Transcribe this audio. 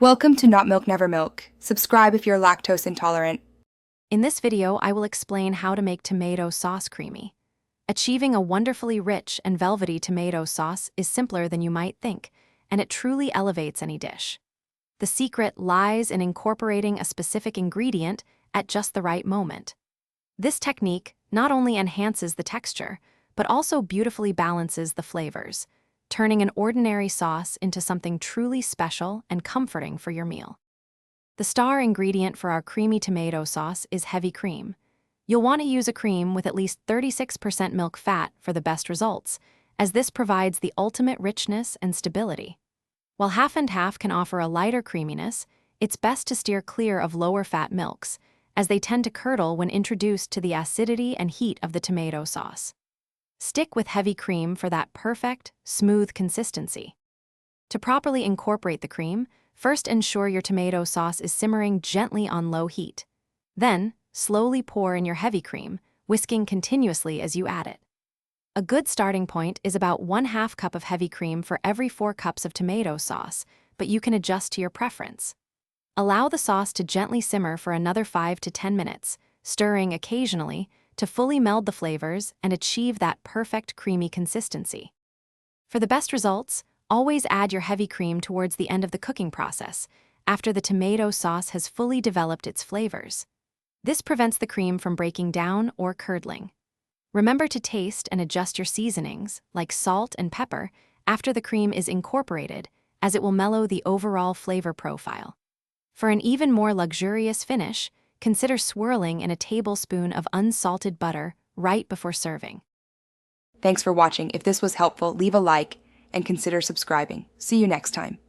Welcome to Not Milk Never Milk. Subscribe if you're lactose intolerant. In this video, I will explain how to make tomato sauce creamy. Achieving a wonderfully rich and velvety tomato sauce is simpler than you might think, and it truly elevates any dish. The secret lies in incorporating a specific ingredient at just the right moment. This technique not only enhances the texture, but also beautifully balances the flavors, turning an ordinary sauce into something truly special and comforting for your meal. The star ingredient for our creamy tomato sauce is heavy cream. You'll want to use a cream with at least 36% milk fat for the best results, as this provides the ultimate richness and stability. While half and half can offer a lighter creaminess, it's best to steer clear of lower fat milks, as they tend to curdle when introduced to the acidity and heat of the tomato sauce. Stick with heavy cream for that perfect, smooth consistency. To properly incorporate the cream, first ensure your tomato sauce is simmering gently on low heat. Then, slowly pour in your heavy cream, whisking continuously as you add it. A good starting point is about 1/2 cup of heavy cream for every 4 cups of tomato sauce, but you can adjust to your preference. Allow the sauce to gently simmer for another 5 to 10 minutes, stirring occasionally to fully meld the flavors and achieve that perfect creamy consistency. For the best results, always add your heavy cream towards the end of the cooking process, after the tomato sauce has fully developed its flavors. This prevents the cream from breaking down or curdling. Remember to taste and adjust your seasonings, like salt and pepper, after the cream is incorporated, as it will mellow the overall flavor profile. For an even more luxurious finish, consider swirling in a tablespoon of unsalted butter right before serving. Thanks for watching. If this was helpful, leave a like and consider subscribing. See you next time.